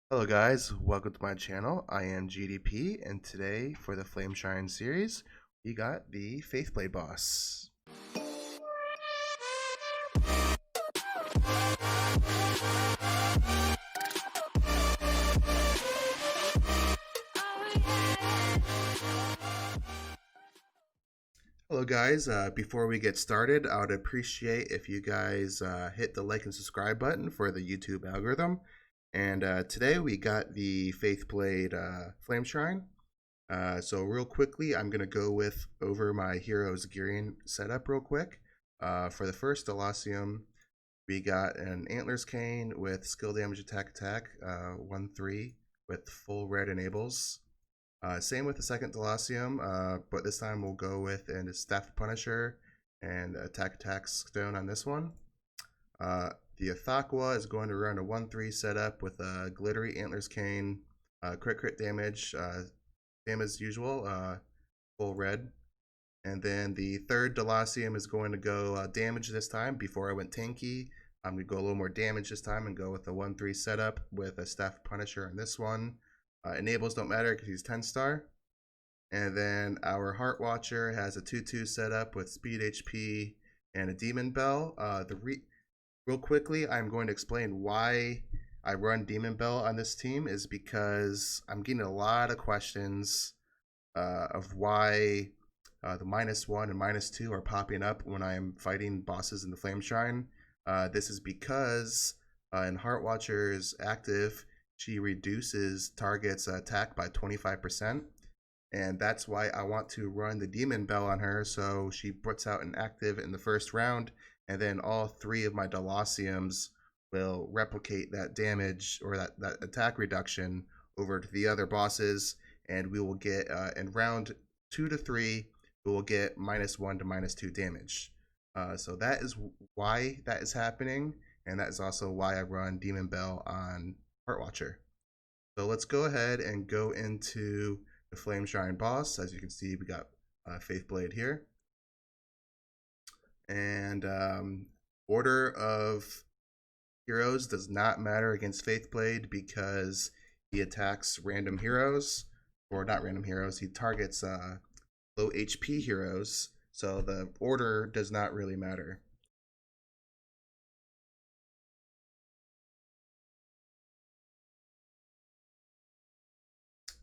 Hello guys, welcome to my channel. I am GDP, and today for the Flame Shrine series, we got the Faithblade boss. Hello guys, before we get started, I would appreciate if you guys hit the like and subscribe button for the YouTube algorithm. And today we got the Faithblade Flame Shrine. So real quickly, I'm going to go over my hero's gearing setup real quick. For the first Delacium, we got an Antlers Cane with skill damage attack, 1-3 with full red enables. Same with the second Delacium, but this time we'll go with a Staff Punisher and attack stone on this one. The Athaqua is going to run a 1-3 setup with a Glittery Antlers Cane, crit damage, same as usual, full red. And then the third Delacium is going to go damage this time. Before I went tanky, I'm going to go a little more damage this time and go with a 1-3 setup with a Staff Punisher on this one. Enables don't matter because he's 10-star. And then our Heart Watcher has a 2-2 setup with speed HP and a Demon Bell. Real quickly, I'm going to explain why I run Demon Bell on this team is because I'm getting a lot of questions of why the -1 and -2 are popping up when I'm fighting bosses in the Flame Shrine. This is because in Heart Watcher's active, she reduces target's attack by 25%. And that's why I want to run the Demon Bell on her, so she puts out an active in the first round, and then all three of my Delaciums will replicate that damage or that attack reduction over to the other bosses, and we will get, in round 2 to 3, we will get -1 to -2 damage. So that is why that is happening, and that is also why I run Demon Bell on Heart Watcher. So let's go ahead and go into the Flame Shrine boss. As you can see, we got Faithblade here. And order of heroes does not matter against Faithblade because he attacks random heroes, or not random heroes, he targets low HP heroes, so the order does not really matter.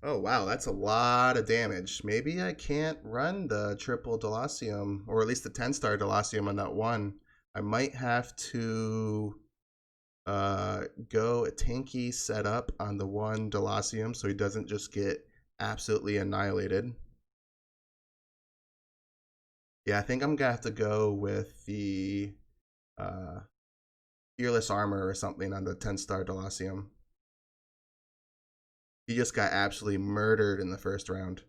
Oh wow, that's a lot of damage. Maybe I can't run the triple Delacium, or at least the 10-star Delacium on that one. I might have to go a tanky setup on the one Delacium so he doesn't just get absolutely annihilated. Yeah, I think I'm gonna have to go with the Fearless Armor or something on the 10-star Delacium. He just got absolutely murdered in the first round.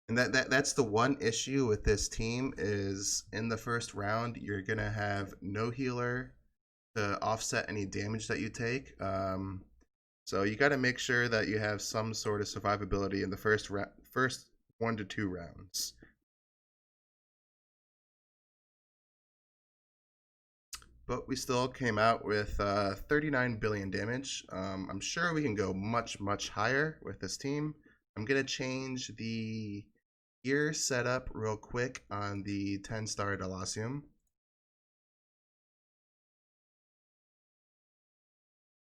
And that's the one issue with this team is in the first round you're gonna have no healer to offset any damage that you take. So you got to make sure that you have some sort of survivability in the first 1 to 2 rounds. But we still came out with 39 billion damage. I'm sure we can go much higher with this team. I'm gonna change the gear setup real quick on the 10-star Delacium.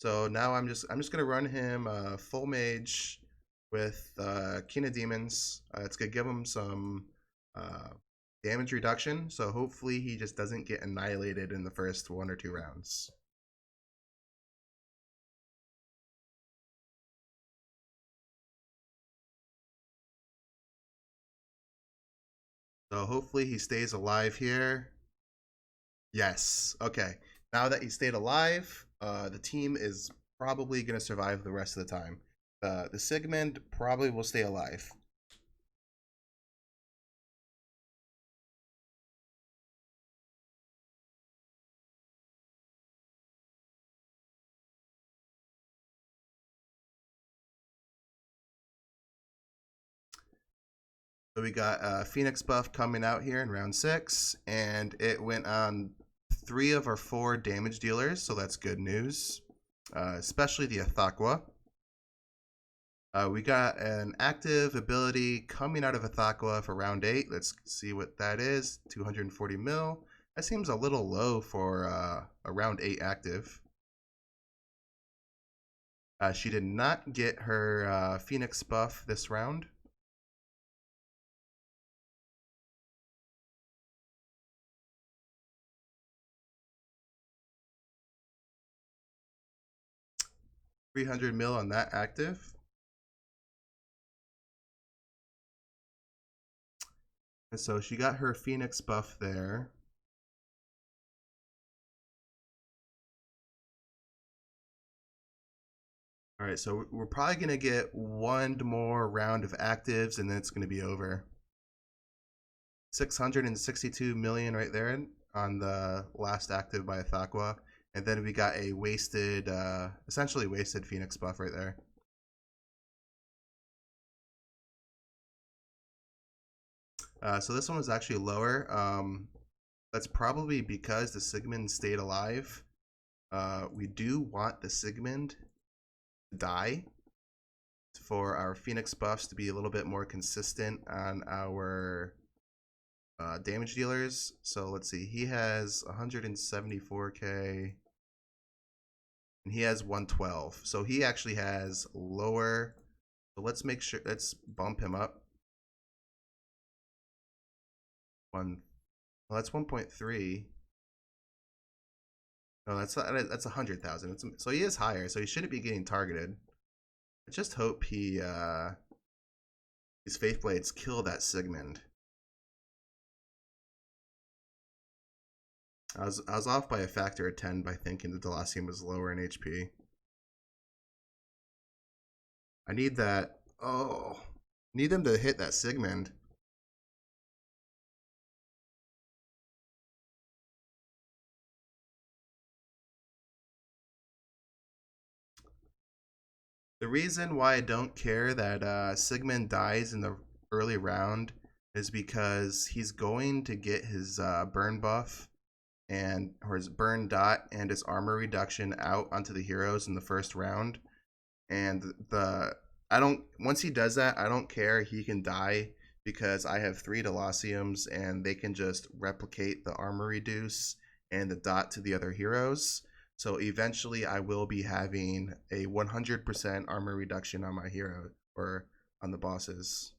So now I'm just gonna run him full mage with King of Demons. It's gonna give him some damage reduction, so hopefully he just doesn't get annihilated in the first 1 or 2 rounds. So hopefully he stays alive here. Yes. Okay. Now that he stayed alive, the team is probably going to survive the rest of the time. The Sigmund probably will stay alive. So we got a Phoenix buff coming out here in round 6, and it went on 3 of our 4 damage dealers, so that's good news, especially the Athakwa. We got an active ability coming out of Athakwa for round 8. Let's see what that is. 240 mil. That seems a little low for a round 8 active. She did not get her Phoenix buff this round. $300 mil on that active. And so she got her Phoenix buff there. All right, so we're probably going to get 1 more round of actives, and then it's going to be over. 662 million right there on the last active by Athakwa. And then we got a wasted, essentially wasted Phoenix buff right there. So this one was actually lower. That's probably because the Sigmund stayed alive. We do want the Sigmund to die for our Phoenix buffs to be a little bit more consistent on our damage dealers. So let's see, he has 174k and he has 112. So he actually has lower. So let's make sure, let's bump him up. Well, that's 1.3. No, that's 100,000. So he is higher, so he shouldn't be getting targeted. I just hope he his Faith Blades kill that Sigmund. I was off by a factor of 10 by thinking the Delacium was lower in HP. I need that. Oh, need him to hit that Sigmund. The reason why I don't care that Sigmund dies in the early round is because he's going to get his burn buff or his burn dot and his armor reduction out onto the heroes in the first round. And once he does that, I don't care. He can die because I have 3 Delaciums and they can just replicate the armor reduce and the dot to the other heroes. So eventually I will be having a 100% armor reduction on my hero or on the bosses.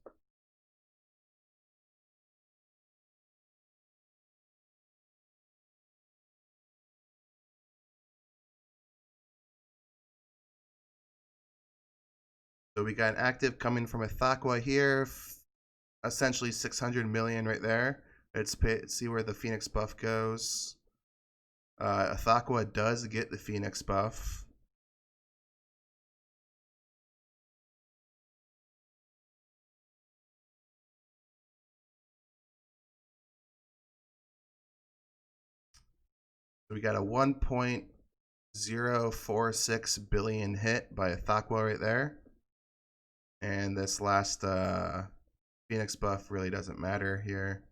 So we got an active coming from Athakwa here, essentially 600 million right there. Let's see where the Phoenix buff goes. Athakwa does get the Phoenix buff. So we got a 1.046 billion hit by Athakwa right there. And this last Phoenix buff really doesn't matter here.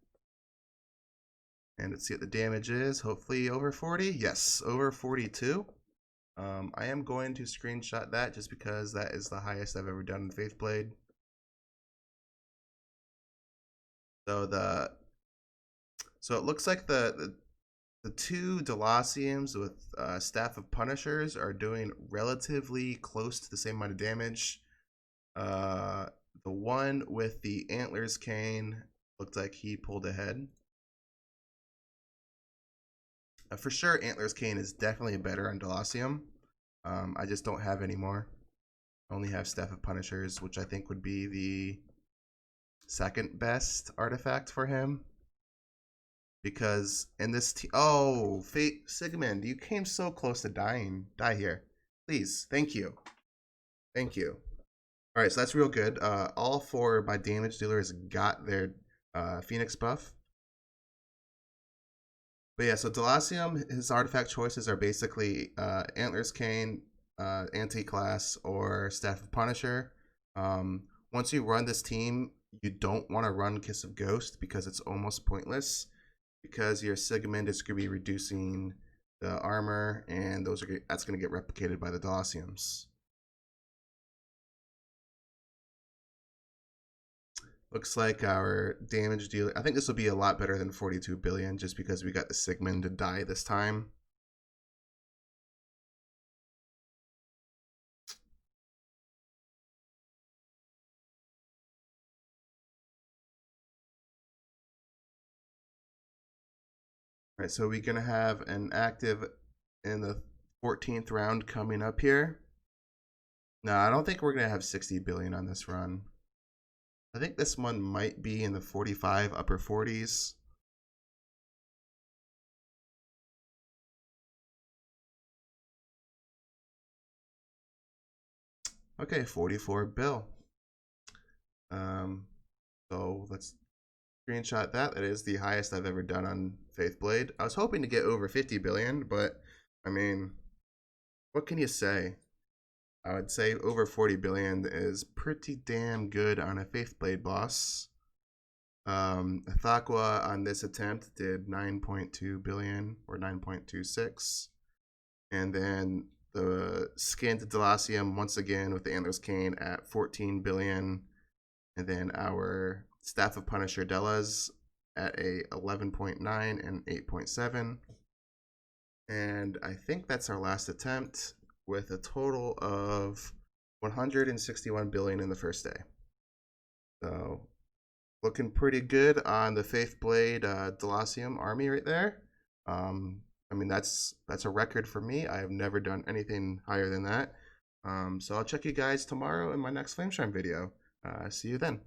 And let's see what the damage is. Hopefully over 40. Yes, over 42. I am going to screenshot that just because that is the highest I've ever done in Faithblade. So it looks like the 2 Delaciums with Staff of Punishers are doing relatively close to the same amount of damage. The one with the Antlers Cane looked like he pulled ahead. For sure, Antlers Cane is definitely better on Delacium. I just don't have any more. I only have Staff of Punishers, which I think would be the second best artifact for him. Because in this oh, Sigmund, you came so close to dying. Die here. Please. Thank you. Thank you. Alright, so that's real good. All 4 of my damage dealers got their Phoenix buff. But yeah, so Delacium, his artifact choices are basically Antlers Cane, Anti-Class, or Staff of Punisher. Once you run this team, you don't want to run Kiss of Ghost because it's almost pointless, because your Sigmund is going to be reducing the armor, and that's going to get replicated by the Delaciums. Looks like our damage deal. I think this will be a lot better than 42 billion, just because we got the Sigmund to die this time. All right, so we're gonna have an active in the 14th round coming up here. No, I don't think we're gonna have 60 billion on this run. I think this one might be in the 45, upper 40s. Okay, 44 bill. So let's screenshot that. That is the highest I've ever done on Faithblade. I was hoping to get over 50 billion, but I mean, what can you say? I would say over 40 billion is pretty damn good on a Faithblade boss. Thakwa on this attempt did 9.2 billion or 9.26. And then the Scanned Delacium once again with the Antler's Cane at 14 billion. And then our Staff of Punisher Delas at a 11.9 and 8.7. And I think that's our last attempt, with a total of 161 billion in the first day. So looking pretty good on the Faithblade Delacium Army right there. I mean, that's a record for me. I have never done anything higher than that. So I'll check you guys tomorrow in my next Flameshine video. See you then.